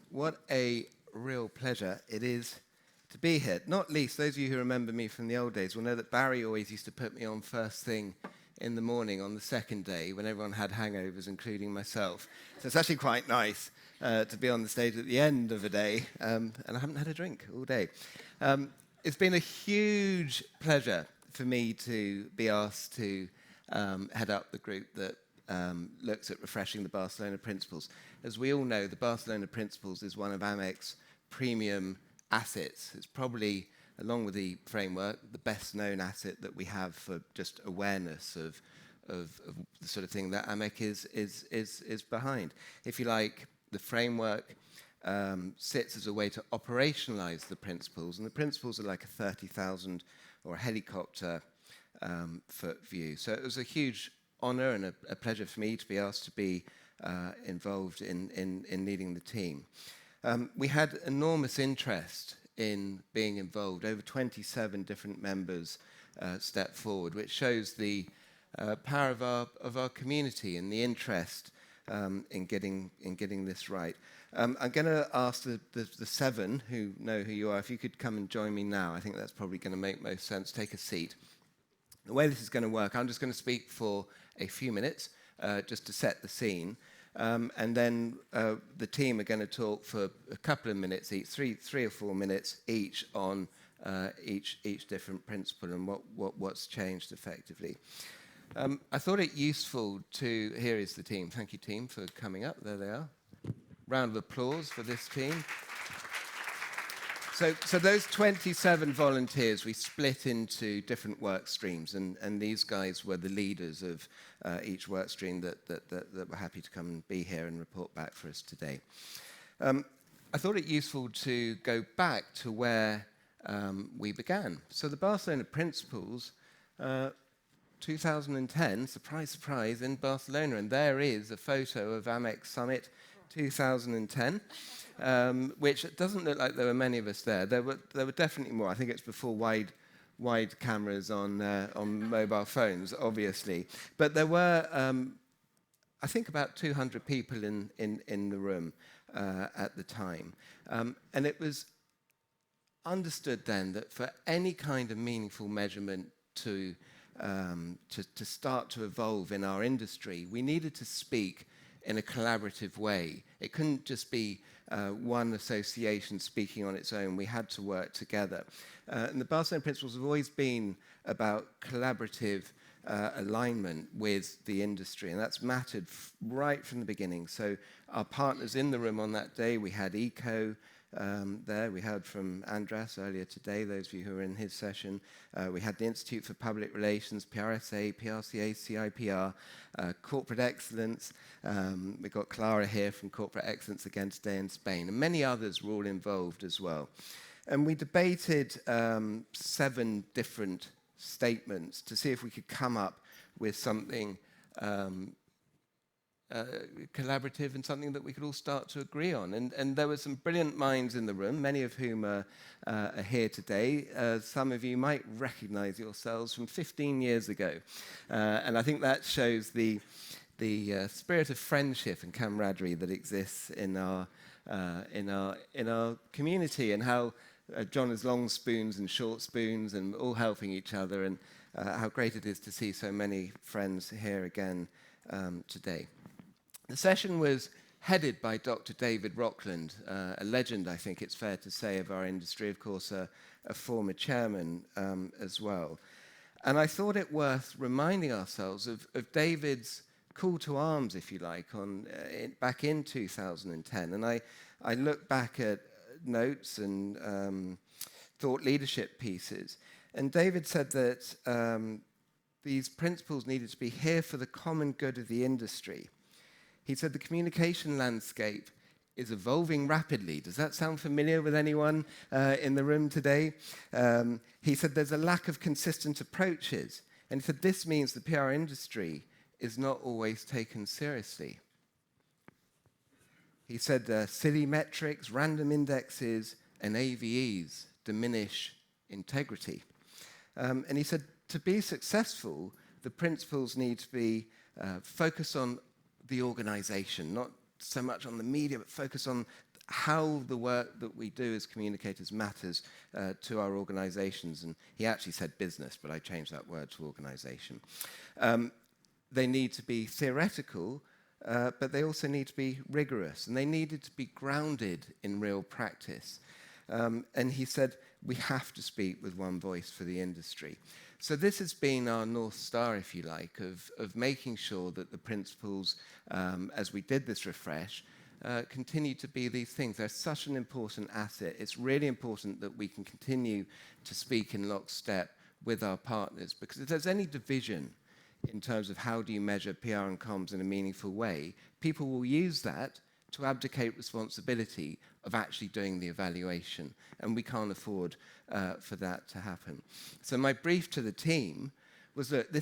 What a real pleasure it is to be here. Not least, those of you who remember me from the old days will know that Barry always used to put me on first thing in the morning on the second day when everyone had hangovers, including myself. So it's actually quite nice to be on the stage at the end of a day, and I haven't had a drink all day. It's been a huge pleasure for me to be asked to head up the group that looks at refreshing the Barcelona Principles. As we all know, the Barcelona Principles is one of Amec's premium assets. It's probably, along with the framework, the best known asset that we have for just awareness of the sort of thing that Amec is behind. If you like, the framework sits as a way to operationalize the principles, and the principles are like a 30,000 or a helicopter foot view. So it was a huge honor and a pleasure for me to be asked to be involved in leading the team. We had enormous interest in being involved. Over 27 different members stepped forward, which shows the power of our community and the interest in getting this right. I'm going to ask the seven who know who you are, if you could come and join me now. I think that's probably going to make most sense. Take a seat. The way this is going to work, I'm just going to speak for a few minutes just to set the scene. And then the team are going to talk for a couple of minutes each, three or 4 minutes each on each different principle and what's changed effectively. I thought it useful to, here is the team. Thank you, team, for coming up. There they are. Round of applause for this team. So those 27 volunteers, we split into different work streams, and these guys were the leaders of each work stream that were happy to come and be here and report back for us today. I thought it useful to go back to where we began. So the Barcelona Principles, 2010, surprise, surprise, in Barcelona, and there is a photo of Amec Summit 2010. Which doesn't look like there were many of us there. There were definitely more. I think it's before wide cameras on mobile phones, obviously. But there were, I think, about 200 people in the room at the time. And it was understood then that for any kind of meaningful measurement to start to evolve in our industry, we needed to speak in a collaborative way. It couldn't just be one association speaking on its own. We had to work together. And the Barcelona Principles have always been about collaborative alignment with the industry, and that's mattered right from the beginning. So our partners in the room on that day, we had ECO there. We heard from Andras earlier today, those of you who were in his session. We had the Institute for Public Relations, PRSA, PRCA, CIPR, Corporate Excellence. We got Clara here from Corporate Excellence again today in Spain, and many others were all involved as well. And we debated 7 different statements to see if we could come up with something collaborative and something that we could all start to agree on. And there were some brilliant minds in the room, many of whom are here today. Some of you might recognize yourselves from 15 years ago. And I think that shows the spirit of friendship and camaraderie that exists in our community, and how John has long spoons and short spoons and all helping each other, and how great it is to see so many friends here again today. The session was headed by Dr. David Rockland, a legend, I think it's fair to say, of our industry, of course, a former chairman as well. And I thought it worth reminding ourselves of David's call to arms, if you like, back in 2010. And I look back at notes and thought leadership pieces. And David said that these principles needed to be here for the common good of the industry. He said the communication landscape is evolving rapidly. Does that sound familiar with anyone in the room today? He said there's a lack of consistent approaches. And he said this means the PR industry is not always taken seriously. He said silly metrics, random indexes, and AVEs diminish integrity. And he said to be successful, the principles need to be focused on the organization, not so much on the media, but focus on how the work that we do as communicators matters to our organizations. And he actually said business, but I changed that word to organization. They need to be theoretical, but they also need to be rigorous, and they needed to be grounded in real practice. And he said, we have to speak with one voice for the industry. So this has been our North Star, if you like, of making sure that the principles, as we did this refresh, continue to be these things. They're such an important asset. It's really important that we can continue to speak in lockstep with our partners, because if there's any division in terms of how do you measure PR and comms in a meaningful way, people will use that to abdicate responsibility of actually doing the evaluation, and we can't afford for that to happen. So my brief to the team was that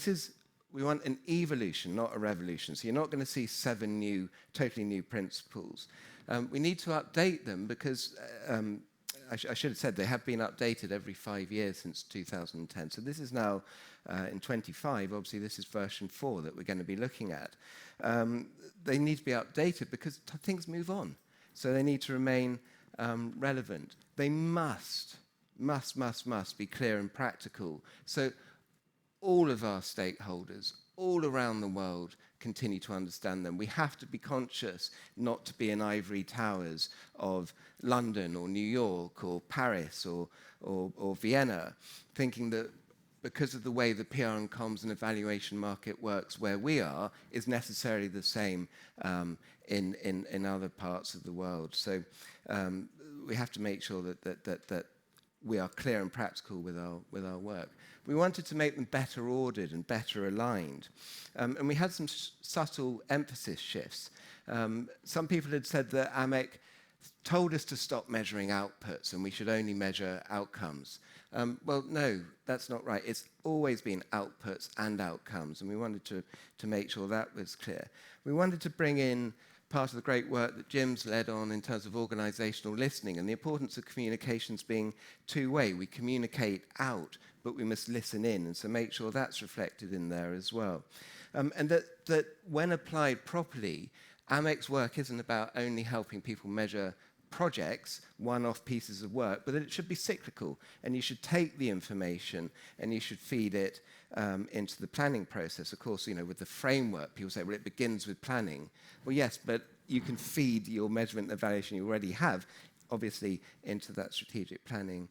we want an evolution, not a revolution. So you're not going to see 7 totally new principles. We need to update them because I should have said they have been updated every 5 years since 2010. So this is now in 25. Obviously, this is version 4 that we're going to be looking at. They need to be updated because things move on. So they need to remain relevant. They must be clear and practical. So all of our stakeholders, all around the world, continue to understand them. We have to be conscious not to be in ivory towers of London or New York or Paris or Vienna, thinking that because of the way the PR and comms and evaluation market works where we are is necessarily the same in other parts of the world. So we have to make sure that we are clear and practical with our work. We wanted to make them better ordered and better aligned. And we had some subtle emphasis shifts. Some people had said that AMEC told us to stop measuring outputs and we should only measure outcomes. Well, no, that's not right. It's always been outputs and outcomes, and we wanted to make sure that was clear. We wanted to bring in part of the great work that Jim's led on in terms of organizational listening and the importance of communications being two-way. We communicate out, but we must listen in, and so make sure that's reflected in there as well. And that when applied properly, AMEC's work isn't about only helping people measure projects, one-off pieces of work, but that it should be cyclical, and you should take the information and you should feed it into the planning process. Of course, with the framework, people say, well, it begins with planning. Well, yes, but you can feed your measurement and evaluation you already have, obviously, into that strategic planning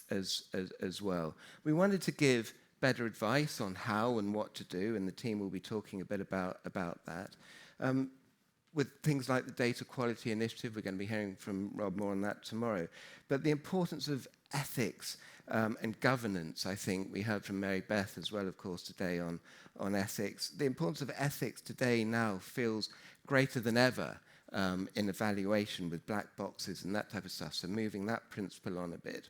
as well. We wanted to give better advice on how and what to do, and the team will be talking a bit about that. With things like the Data Quality Initiative, we're going to be hearing from Rob more on that tomorrow. But the importance of ethics and governance, I think, we heard from Mary Beth as well, of course, today on ethics. The importance of ethics today now feels greater than ever in evaluation with black boxes and that type of stuff, so moving that principle on a bit.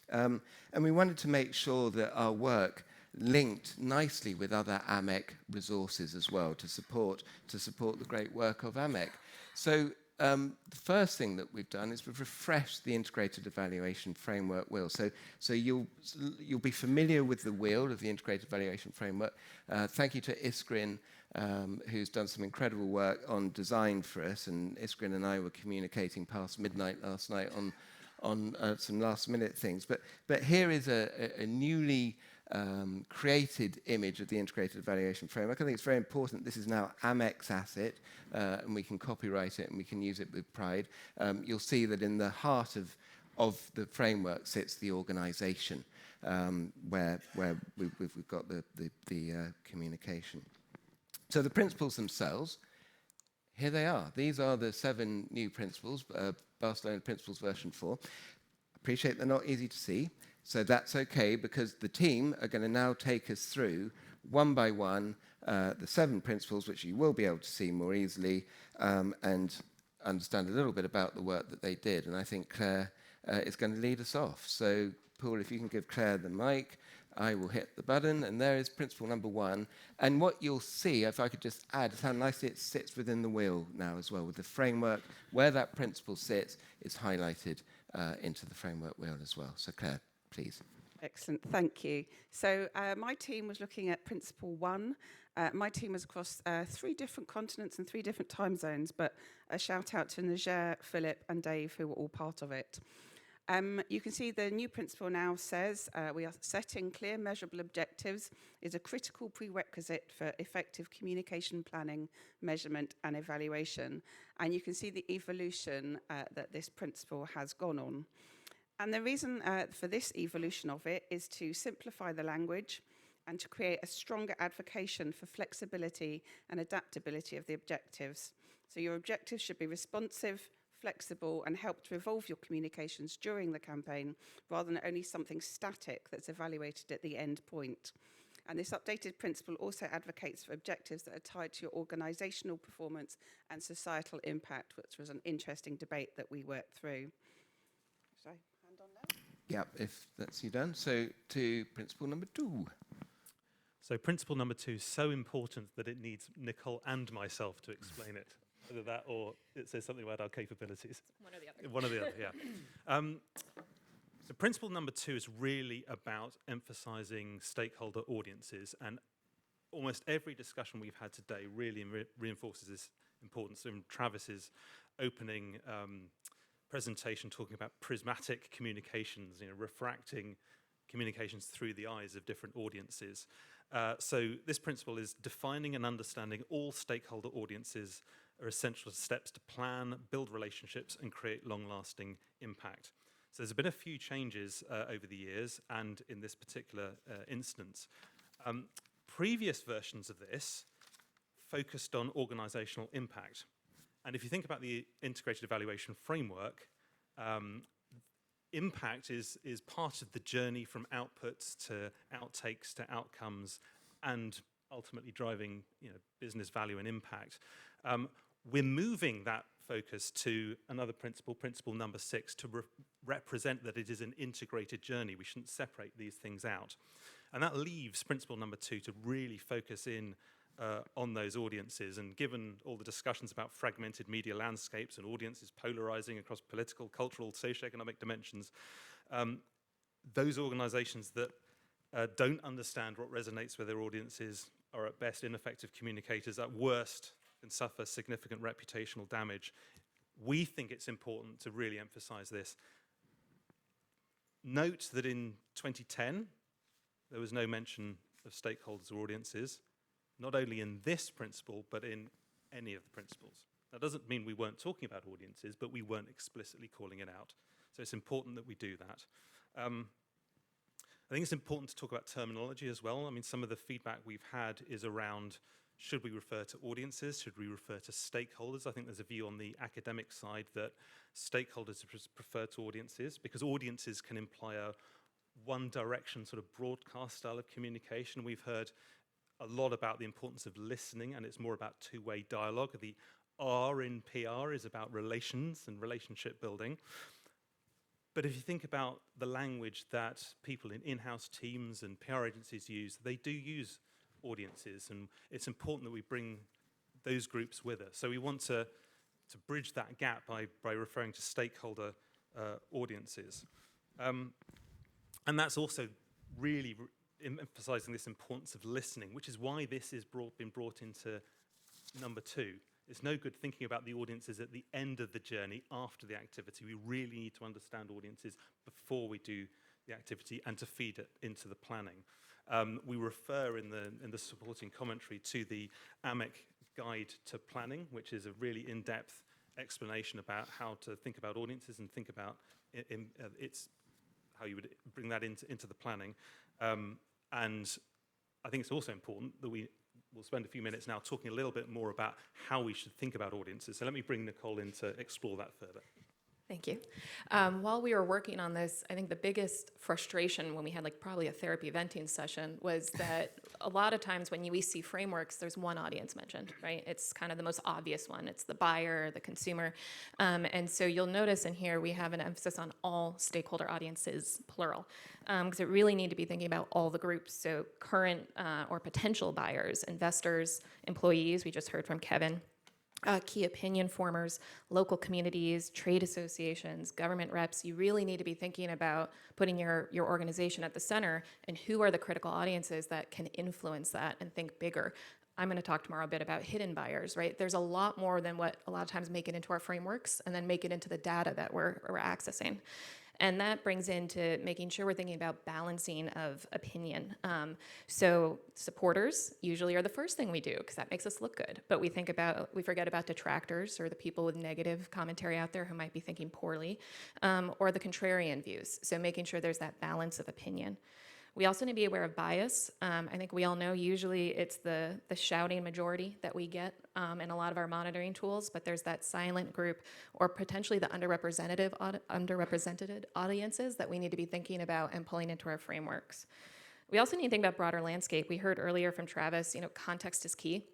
And we wanted to make sure that our work linked nicely with other AMEC resources as well to support the great work of AMEC. So the first thing that we've done is we've refreshed the integrated evaluation framework wheel. So you'll be familiar with the wheel of the integrated evaluation framework. Thank you to Iskrin, who's done some incredible work on design for us, and Iskrin and I were communicating past midnight last night on some last minute things. But here is a newly created image of the integrated evaluation framework. I think it's very important. This is now AMEC's asset, and we can copyright it and we can use it with pride. You'll see that in the heart of the framework sits the organization, where we've got the communication. So the principles themselves, here they are. These are the 7 new principles, Barcelona Principles version 4. Appreciate they're not easy to see. So that's okay, because the team are going to now take us through, one by one, the 7 principles, which you will be able to see more easily, and understand a little bit about the work that they did. And I think Claire is going to lead us off. So, Paul, if you can give Claire the mic, I will hit the button, and there is principle number 1. And what you'll see, if I could just add, is how nicely it sits within the wheel now as well, with the framework. Where that principle sits is highlighted into the framework wheel as well. So, Claire, please. Excellent, thank you. So my team was looking at Principle 1. My team was across 3 different continents and 3 different time zones, but a shout out to Niger, Philip and Dave, who were all part of it. You can see the new principle now says we are setting clear, measurable objectives is a critical prerequisite for effective communication planning, measurement and evaluation. And you can see the evolution that this principle has gone on. And the reason for this evolution of it is to simplify the language and to create a stronger advocacy for flexibility and adaptability of the objectives. So your objectives should be responsive, flexible, and help to evolve your communications during the campaign rather than only something static that's evaluated at the end point. And this updated principle also advocates for objectives that are tied to your organisational performance and societal impact, which was an interesting debate that we worked through. Should I hand on now? Yeah, if that's you done. So to principle number 2. So principle number 2 is so important that it needs Nicole and myself to explain it. Either that or it says something about our capabilities. One or the other. One or the other, yeah. So principle number 2 is really about emphasizing stakeholder audiences, and almost every discussion we've had today really reinforces this importance. In Travis's opening presentation talking about prismatic communications, refracting communications through the eyes of different audiences. So this principle is defining and understanding all stakeholder audiences are essential steps to plan, build relationships, and create long-lasting impact. So there's been a few changes over the years, and in this particular instance. Previous versions of this focused on organizational impact. And if you think about the integrated evaluation framework, impact is part of the journey from outputs to outtakes to outcomes and ultimately driving business value and impact. We're moving that focus to another principle, principle number 6, to represent that it is an integrated journey. We shouldn't separate these things out. And that leaves principle number 2 to really focus in on those audiences. And given all the discussions about fragmented media landscapes and audiences polarizing across political, cultural, socioeconomic dimensions, those organizations that don't understand what resonates with their audiences are at best ineffective communicators, at worst can suffer significant reputational damage. We think it's important to really emphasize this. Note that in 2010, there was no mention of stakeholders or audiences, not only in this principle, but in any of the principles. That doesn't mean we weren't talking about audiences, but we weren't explicitly calling it out. So it's important that we do that. I think it's important to talk about terminology as well. I mean, some of the feedback we've had is around, should we refer to audiences? Should we refer to stakeholders? I think there's a view on the academic side that stakeholders prefer to audiences because audiences can imply a one-direction sort of broadcast style of communication. We've heard a lot about the importance of listening, and it's more about two-way dialogue. The R in PR is about relations and relationship building. But if you think about the language that people in in-house teams and PR agencies use, they do use audiences, and it's important that we bring those groups with us. So we want to bridge that gap by referring to stakeholder audiences. And that's also really emphasizing this importance of listening, which is why this is been brought into number 2. It's no good thinking about the audiences at the end of the journey after the activity. We really need to understand audiences before we do the activity and to feed it into the planning. We refer in the supporting commentary to the AMIC Guide to Planning, which is a really in-depth explanation about how to think about audiences and think about how you would bring that into the planning. And I think it's also important that we'll spend a few minutes now talking a little bit more about how we should think about audiences. So let me bring Nicole in to explore that further. Thank you. While we were working on this, I think the biggest frustration when we had probably a therapy venting session was that a lot of times when we see frameworks, there's one audience mentioned, right? It's kind of the most obvious one. It's the buyer, the consumer. And so you'll notice in here we have an emphasis on all stakeholder audiences, plural, because we really need to be thinking about all the groups. So current or potential buyers, investors, employees, we just heard from Kevin. key opinion formers, local communities, trade associations, government reps. You really need to be thinking about putting your organization at the center and who are the critical audiences that can influence that, and think bigger. I'm going to talk tomorrow a bit about hidden buyers, right? There's a lot more than what a lot of times make it into our frameworks and then make it into the data that we're accessing. And that brings into making sure we're thinking about balancing of opinion. So supporters usually are the first thing we do because that makes us look good. But we forget about detractors, or the people with negative commentary out there who might be thinking poorly, or the contrarian views. So making sure there's that balance of opinion. We also need to be aware of bias. I think we all know usually it's the shouting majority that we get in a lot of our monitoring tools, but there's that silent group, or potentially the underrepresented audiences that we need to be thinking about and pulling into our frameworks. We also need to think about broader landscape. We heard earlier from Travis, context is key.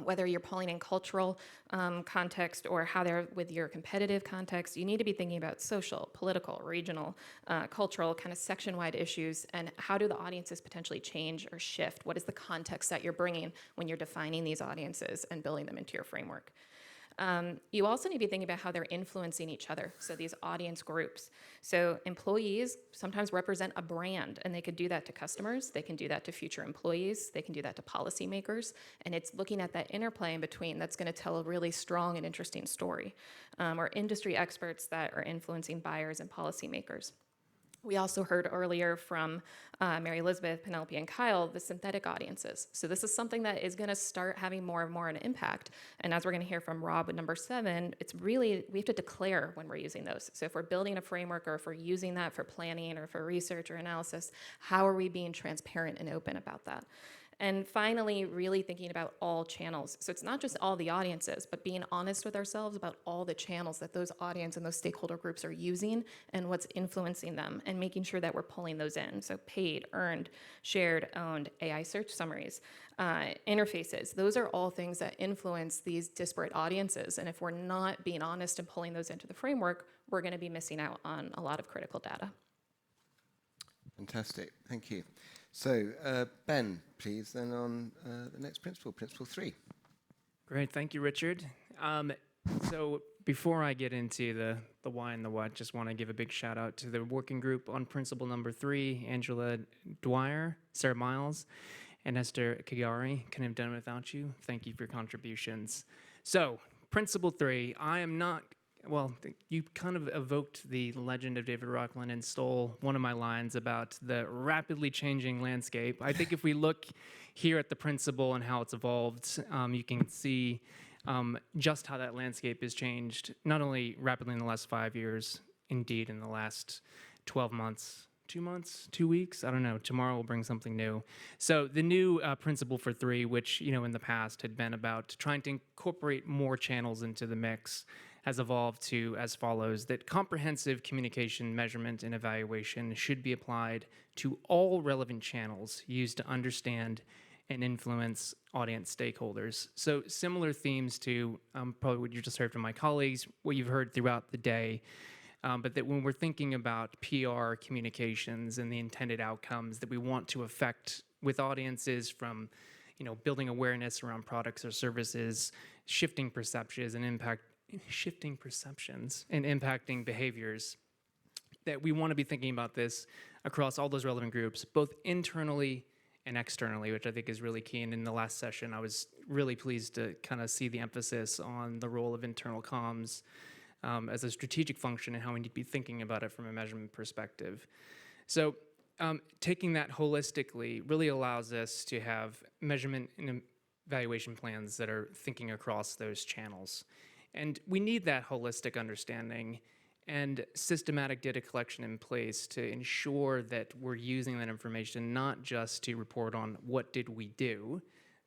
Whether you're pulling in cultural context or how they're with your competitive context, you need to be thinking about social, political, regional, cultural, kind of section-wide issues, and how do the audiences potentially change or shift? What is the context that you're bringing when you're defining these audiences and building them into your framework? You also need to be thinking about how they're influencing each other, so these audience groups. So employees sometimes represent a brand, and they could do that to customers, they can do that to future employees, they can do that to policymakers, and it's looking at that interplay in between that's going to tell a really strong and interesting story, or industry experts that are influencing buyers and policymakers. We also heard earlier from Mary Elizabeth, Penelope, and Kyle, the synthetic audiences. So this is something that is going to start having more and more an impact. And as we're going to hear from Rob with number 7, it's really, we have to declare when we're using those. So if we're building a framework, or if we're using that for planning or for research or analysis, how are we being transparent and open about that? And finally, really thinking about all channels. So it's not just all the audiences, but being honest with ourselves about all the channels that those audience and those stakeholder groups are using and what's influencing them, and making sure that we're pulling those in. So paid, earned, shared, owned, AI search summaries, interfaces. Those are all things that influence these disparate audiences. And if we're not being honest and pulling those into the framework, we're going to be missing out on a lot of critical data. Fantastic, thank you. So, Ben, please, then on the next principle, principle 3. Great, thank you, Richard. So before I get into the why and the what, just want to give a big shout out to the working group on principle number 3, Angela Dwyer, Sarah Miles, and Esther Kagari. Couldn't have done it without you. Thank you for your contributions. So, principle 3, I am not, well, you kind of evoked the legend of David Rocklin and stole one of my lines about the rapidly changing landscape. I think if we look here at the principle and how it's evolved, you can see just how that landscape has changed, not only rapidly in the last 5 years, indeed in the last 12 months, 2 months, 2 weeks, I don't know, tomorrow will bring something new. So the new principle for 3, which in the past had been about trying to incorporate more channels into the mix, has evolved to as follows: that comprehensive communication, measurement, and evaluation should be applied to all relevant channels used to understand and influence audience stakeholders. So similar themes to probably what you just heard from my colleagues, what you've heard throughout the day, but that when we're thinking about PR communications and the intended outcomes that we want to affect with audiences, from building awareness around products or services, shifting perceptions and impacting behaviors, that we want to be thinking about this across all those relevant groups, both internally and externally, which I think is really key. And in the last session, I was really pleased to kind of see the emphasis on the role of internal comms as a strategic function and how we need to be thinking about it from a measurement perspective. So taking that holistically really allows us to have measurement and evaluation plans that are thinking across those channels. And we need that holistic understanding and systematic data collection in place to ensure that we're using that information not just to report on what did we do,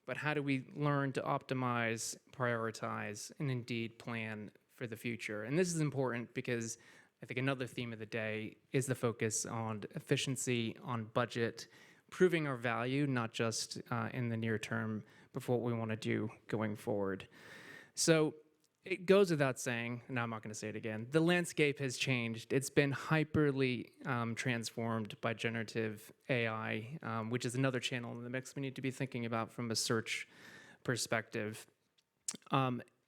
but how do we learn to optimize, prioritize, and indeed plan for the future. And this is important because I think another theme of the day is the focus on efficiency, on budget, proving our value, not just in the near term, but for what we want to do going forward. So it goes without saying, and I'm not going to say it again, the landscape has changed. It's been hyperly transformed by generative AI, which is another channel in the mix we need to be thinking about from a search perspective.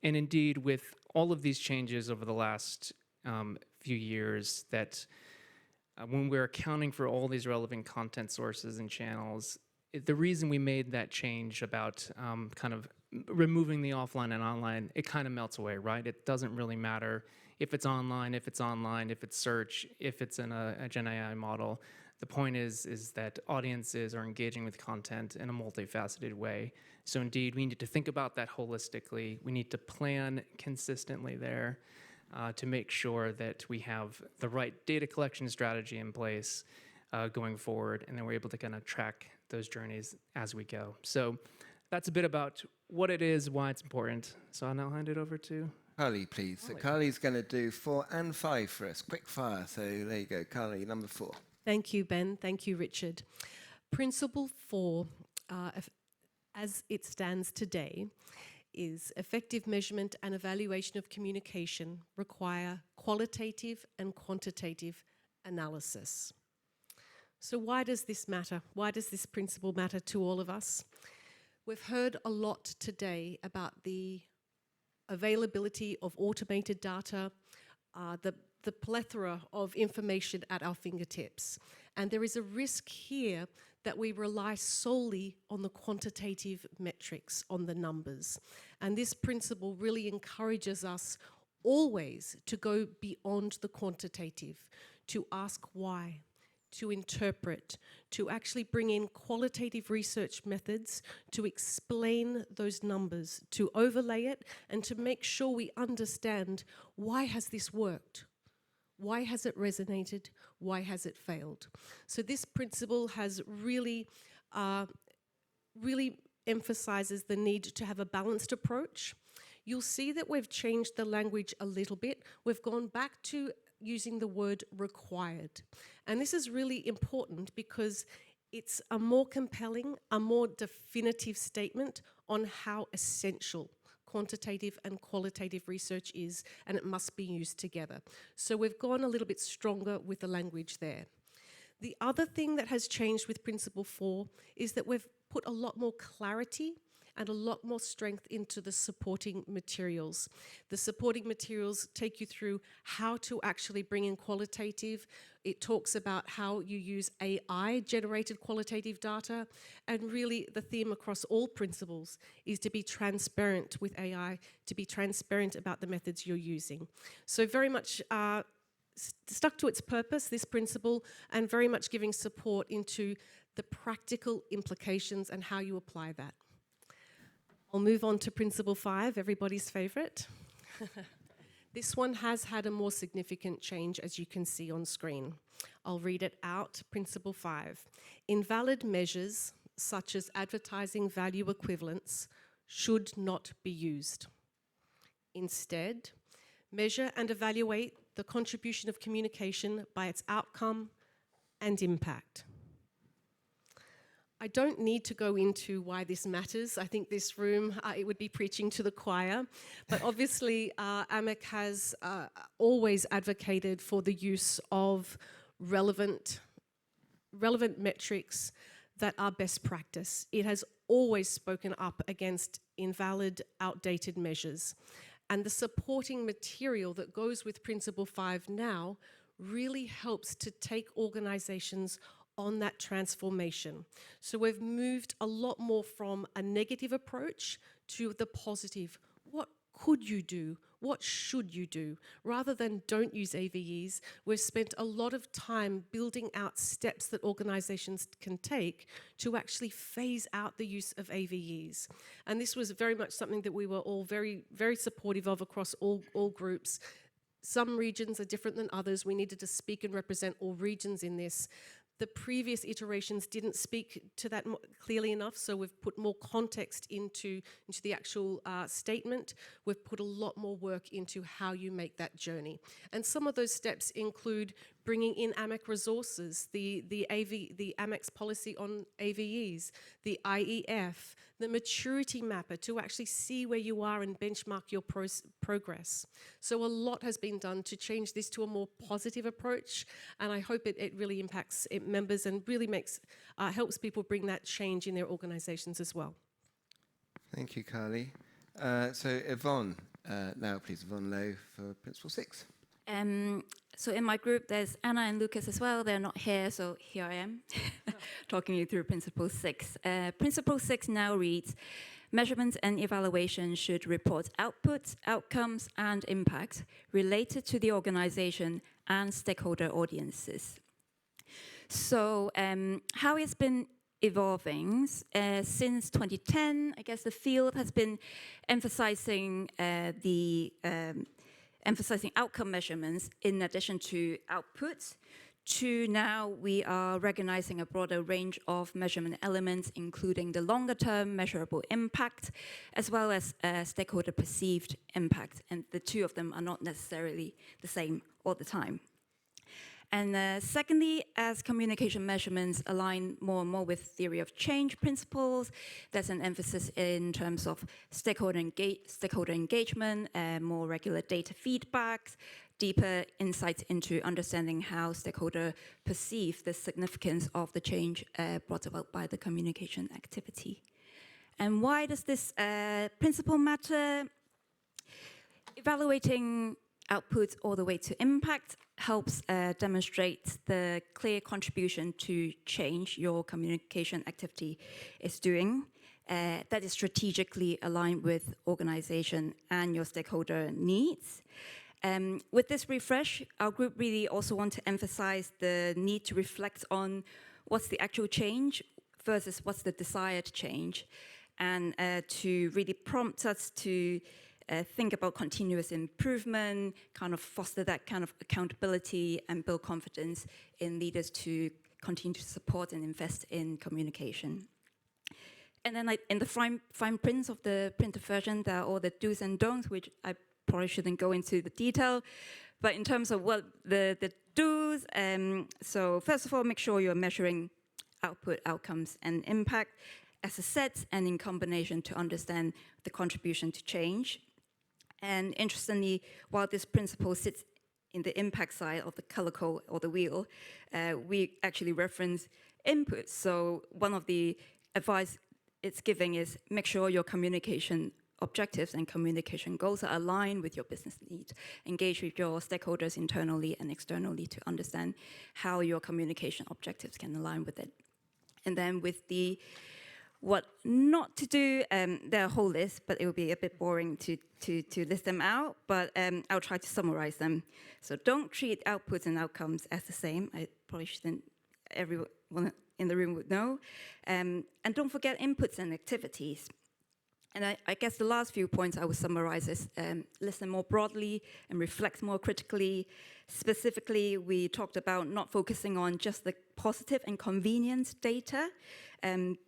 And indeed, with all of these changes over the last few years, that when we're accounting for all these relevant content sources and channels, the reason we made that change about kind of removing the offline and online, it kind of melts away, right? It doesn't really matter if it's online, if it's search, if it's in a Gen AI model. The point is that audiences are engaging with content in a multifaceted way. So indeed, we need to think about that holistically. We need to plan consistently there to make sure that we have the right data collection strategy in place going forward, and then we're able to kind of track those journeys as we go. So that's a bit about what it is, why it's important. So I'll now hand it over to Carly, please. So Carly. Carly's going to do 4 and 5 for us. Quick fire. So there you go. Carly, number 4. Thank you, Ben. Thank you, Richard. Principle 4, as it stands today, is effective measurement and evaluation of communication require qualitative and quantitative analysis. So why does this matter? Why does this principle matter to all of us? We've heard a lot today about the availability of automated data, the plethora of information at our fingertips. And there is a risk here that we rely solely on the quantitative metrics, on the numbers. And this principle really encourages us always to go beyond the quantitative, to ask why, to interpret, to actually bring in qualitative research methods to explain those numbers, to overlay it, and to make sure we understand why has this worked? Why has it resonated? Why has it failed? So this principle has really emphasizes the need to have a balanced approach. You'll see that we've changed the language a little bit. We've gone back to using the word required. And this is really important because it's a more compelling, a more definitive statement on how essential quantitative and qualitative research is, and it must be used together. So we've gone a little bit stronger with the language there. The other thing that has changed with Principle 4 is that we've put a lot more clarity and a lot more strength into the supporting materials. The supporting materials take you through how to actually bring in qualitative. It talks about how you use AI-generated qualitative data, and really the theme across all principles is to be transparent with AI, to be transparent about the methods you're using. So very much stuck to its purpose, this principle, and very much giving support into the practical implications and how you apply that. I'll move on to Principle 5, everybody's favorite. This one has had a more significant change, as you can see on screen. I'll read it out. Principle 5. Invalid measures, such as advertising value equivalence, should not be used. Instead, measure and evaluate the contribution of communication by its outcome and impact. I don't need to go into why this matters. I think this room, it would be preaching to the choir. But obviously, AMEC has always advocated for the use of relevant metrics that are best practice. It has always spoken up against invalid, outdated measures. And the supporting material that goes with Principle 5 now really helps to take organizations on that transformation. So we've moved a lot more from a negative approach to the positive. What could you do? What should you do? Rather than don't use AVEs, we've spent a lot of time building out steps that organizations can take to actually phase out the use of AVEs. And this was very much something that we were all very, very supportive of across all groups. Some regions are different than others. We needed to speak and represent all regions in this. The previous iterations didn't speak to that clearly enough, so we've put more context into the actual statement. We've put a lot more work into how you make that journey. And some of those steps include bringing in AMEC resources, the AMEC's policy on AVEs, the IEF, the maturity mapper to actually see where you are and benchmark your progress. So a lot has been done to change this to a more positive approach, and I hope it really impacts members and really helps people bring that change in their organizations as well. Thank you, Carly. So Yvonne, Now, please, Yvonne Lowe for Principle 6. So in my group, there's Anna and Lucas as well. They're not here, so here I am, talking you through Principle 6. Principle 6 now reads, measurements and evaluation should report outputs, outcomes, and impact related to the organization and stakeholder audiences. So how it's been evolving since 2010, I guess the field has been emphasizing emphasizing outcome measurements in addition to outputs, to now we are recognizing a broader range of measurement elements, including the longer-term measurable impact, as well as stakeholder perceived impact. And the two of them are not necessarily the same all the time. And secondly, as communication measurements align more and more with theory of change principles, there's an emphasis in terms of stakeholder engagement, more regular data feedbacks, deeper insights into understanding how stakeholders perceive the significance of the change brought about by the communication activity. And why does this principle matter? Evaluating outputs all the way to impact helps demonstrate the clear contribution to change your communication activity is doing that is strategically aligned with organization and your stakeholder needs. With this refresh, our group really also want to emphasize the need to reflect on what's the actual change versus what's the desired change, and to really prompt us to think about continuous improvement, kind of foster that kind of accountability and build confidence in leaders to continue to support and invest in communication. And then in the fine print of the printed version, there are all the do's and don'ts, which I probably shouldn't go into the detail. But in terms of what the do's, so first of all, make sure you're measuring output, outcomes, and impact as a set and in combination to understand the contribution to change. And interestingly, while this principle sits in the impact side of the color code or the wheel, we actually reference inputs. So one of the advice it's giving is make sure your communication objectives and communication goals are aligned with your business needs. Engage with your stakeholders internally and externally to understand how your communication objectives can align with it. And then with the what not to do, there are a whole list, but it will be a bit boring to list them out, but I'll try to summarize them. So don't treat outputs and outcomes as the same. I probably shouldn't, everyone in the room would know. And don't forget inputs and activities. And I guess the last few points I would summarize is listen more broadly and reflect more critically. Specifically, we talked about not focusing on just the positive and convenient data,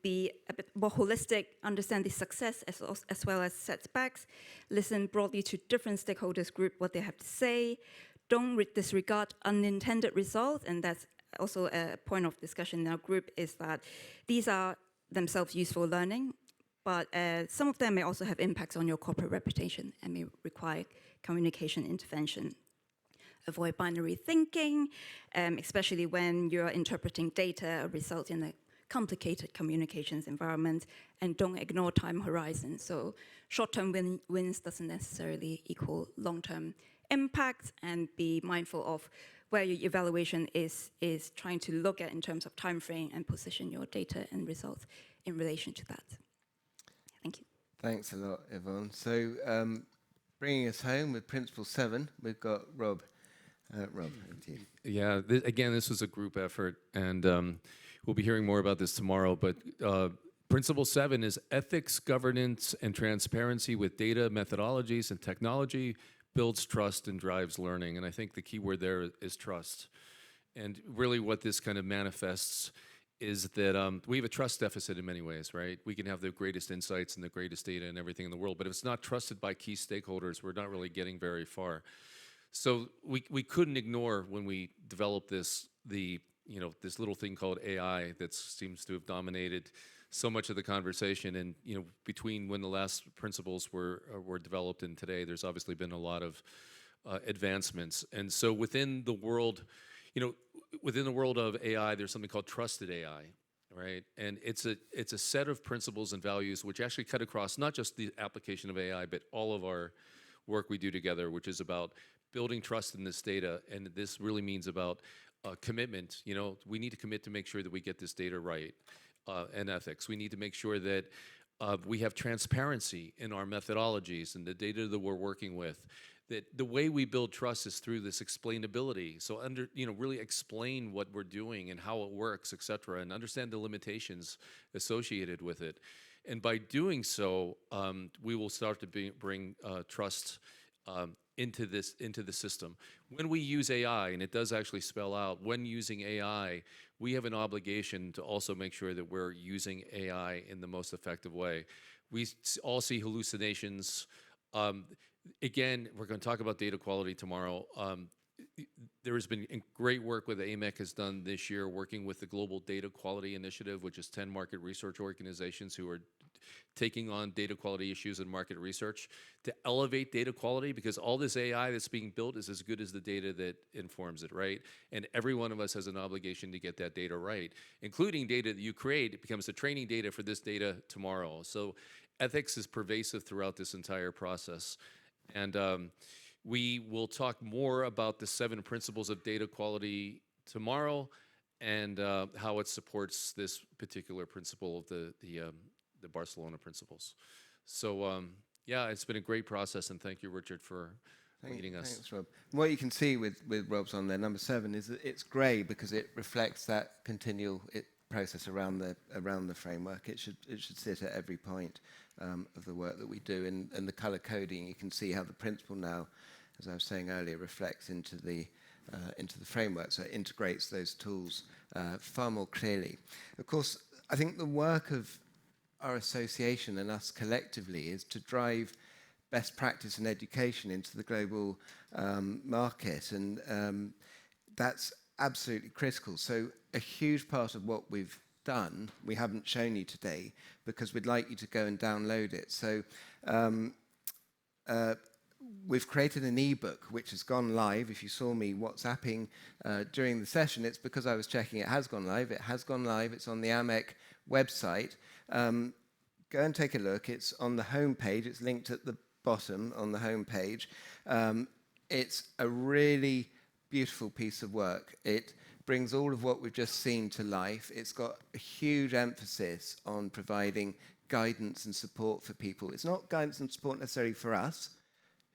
be a bit more holistic, understand the success as well as setbacks, listen broadly to different stakeholders group, what they have to say, don't disregard unintended results, and that's also a point of discussion in our group, is that these are themselves useful learning, but some of them may also have impacts on your corporate reputation and may require communication intervention. Avoid binary thinking, especially when you're interpreting data or results in a complicated communications environment, and don't ignore time horizon. So short-term wins doesn't necessarily equal long-term impact, and be mindful of where your evaluation is trying to look at in terms of time frame and position your data and results in relation to that. Thank you. Thanks a lot, Yvonne. So bringing us home with Principle 7, we've got Rob. Rob, over to you. Yeah, again, this was a group effort, and we'll be hearing more about this tomorrow, but Principle 7 is ethics, governance, and transparency with data, methodologies, and technology builds trust and drives learning, and I think the key word there is trust. And really what this kind of manifests is that we have a trust deficit in many ways, right? We can have the greatest insights and the greatest data and everything in the world, but if it's not trusted by key stakeholders, we're not really getting very far. So we couldn't ignore when we developed this, this little thing called AI that seems to have dominated so much of the conversation. And between when the last principles were developed and today, there's obviously been a lot of advancements. And so within the world of AI, there's something called trusted AI, right? And it's a set of principles and values which actually cut across not just the application of AI, but all of our work we do together, which is about building trust in this data. And this really means about commitment. You know, we need to commit to make sure that we get this data right, and ethics. We need to make sure that we have transparency in our methodologies and the data that we're working with. That the way we build trust is through this explainability. So really explain what we're doing and how it works, et cetera, and understand the limitations associated with it. And by doing so, we will start to bring trust into the system. When we use AI, and it does actually spell out, when using AI, we have an obligation to also make sure that we're using AI in the most effective way. We all see hallucinations. Again, we're going to talk about data quality tomorrow. There has been great work with AMEC has done this year, working with the Global Data Quality Initiative, which is 10 market research organizations who are taking on data quality issues in market research to elevate data quality, because all this AI that's being built is as good as the data that informs it, right? And every one of us has an obligation to get that data right, including data that you create. It becomes the training data for this data tomorrow. So ethics is pervasive throughout this entire process. And we will talk more about the 7 principles of data quality tomorrow, and how it supports this particular principle of the Barcelona Principles. So yeah, it's been a great process, and thank you, Richard, for leading us. Thanks, Rob. What you can see with Rob's on there, number 7, is that it's grey because it reflects that continual process around the framework. It should sit at every point of the work that we do, and the color coding. You can see how the principle now, as I was saying earlier, reflects into the framework, so it integrates those tools far more clearly. Of course, I think the work of our association and us collectively is to drive best practice in education into the global market, and that's absolutely critical. So a huge part of what we've done, we haven't shown you today because we'd like you to go and download it. So we've created an ebook which has gone live. If you saw me WhatsApping during the session, it's because I was checking it has gone live. It has gone live. It's on the AMEC website. Go and take a look. It's on the home page. It's linked at the bottom on the home page. It's a really beautiful piece of work. It brings all of what we've just seen to life. It's got a huge emphasis on providing guidance and support for people. It's not guidance and support necessarily for us,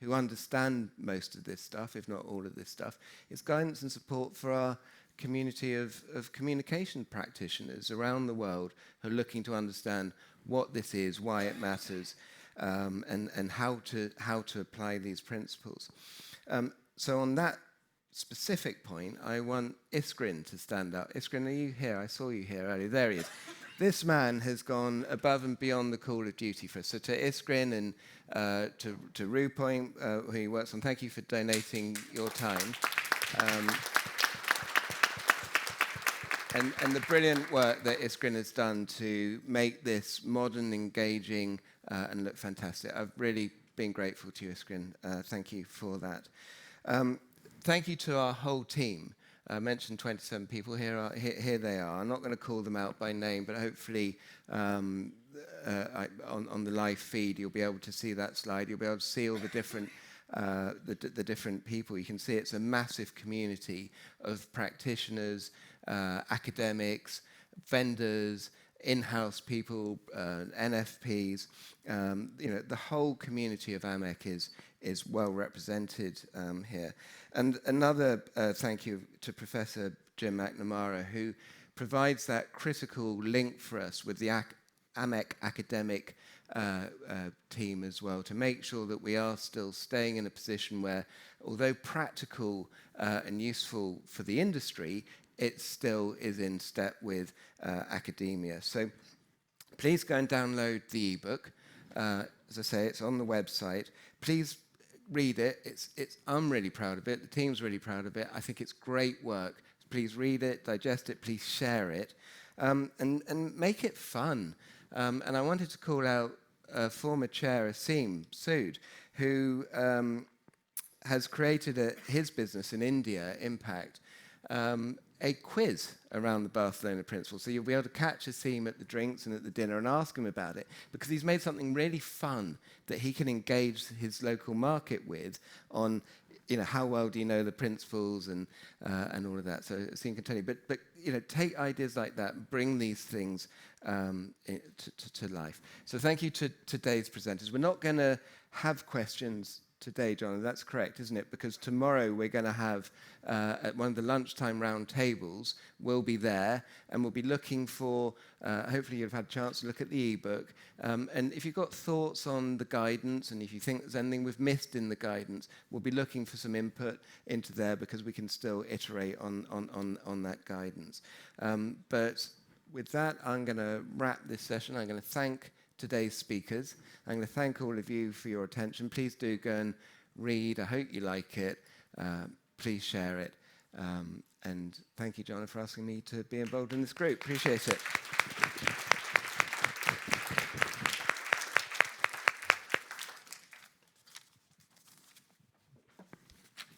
who understand most of this stuff, if not all of this stuff. It's guidance and support for our community of communication practitioners around the world who are looking to understand what this is, why it matters, and how to apply these principles. So on that specific point, I want Iskrin to stand up. Iskrin, are you here? I saw you here earlier. There he is. This man has gone above and beyond the call of duty for us. So to Iskrin and to Rupoint, who he works on, thank you for donating your time. And the brilliant work that Iskrin has done to make this modern, engaging, and look fantastic. I've really been grateful to you, Iskrin. Thank you for that. Thank you to our whole team. I mentioned 27 people. Here they are. I'm not going to call them out by name, but hopefully on the live feed you'll be able to see that slide. You'll be able to see all the different the different people. You can see it's a massive community of practitioners, academics, vendors, in-house people, NFPs. The whole community of AMEC is well represented here. And another thank you to Professor Jim McNamara, who provides that critical link for us with the AMEC academic team as well, to make sure that we are still staying in a position where, although practical and useful for the industry, it still is in step with academia. So please go and download the ebook. As I say, it's on the website. Please read it. I'm really proud of it. The team's really proud of it. I think it's great work. Please read it, digest it, please share it, and make it fun. And I wanted to call out former chair Aseem Sood, who has created his business in India, Impact. a quiz around the Barcelona Principles. So you'll be able to catch a theme at the drinks and at the dinner and ask him about it, because he's made something really fun that he can engage his local market with on, how well do you know the principles and all of that. So Stephen can tell you. But take ideas like that and bring these things to life. So thank you to today's presenters. We're not going to have questions today, John, that's correct, isn't it? Because tomorrow we're going to have, at one of the lunchtime round tables, we'll be there and we'll be looking for, hopefully you've had a chance to look at the ebook, and if you've got thoughts on the guidance and if you think there's anything we've missed in the guidance, we'll be looking for some input into there, because we can still iterate on that guidance. But with that, I'm going to wrap this session. I'm going to thank today's speakers. I'm going to thank all of you for your attention. Please do go and read. I hope you like it. Please share it. And thank you, John, for asking me to be involved in this group. Appreciate it.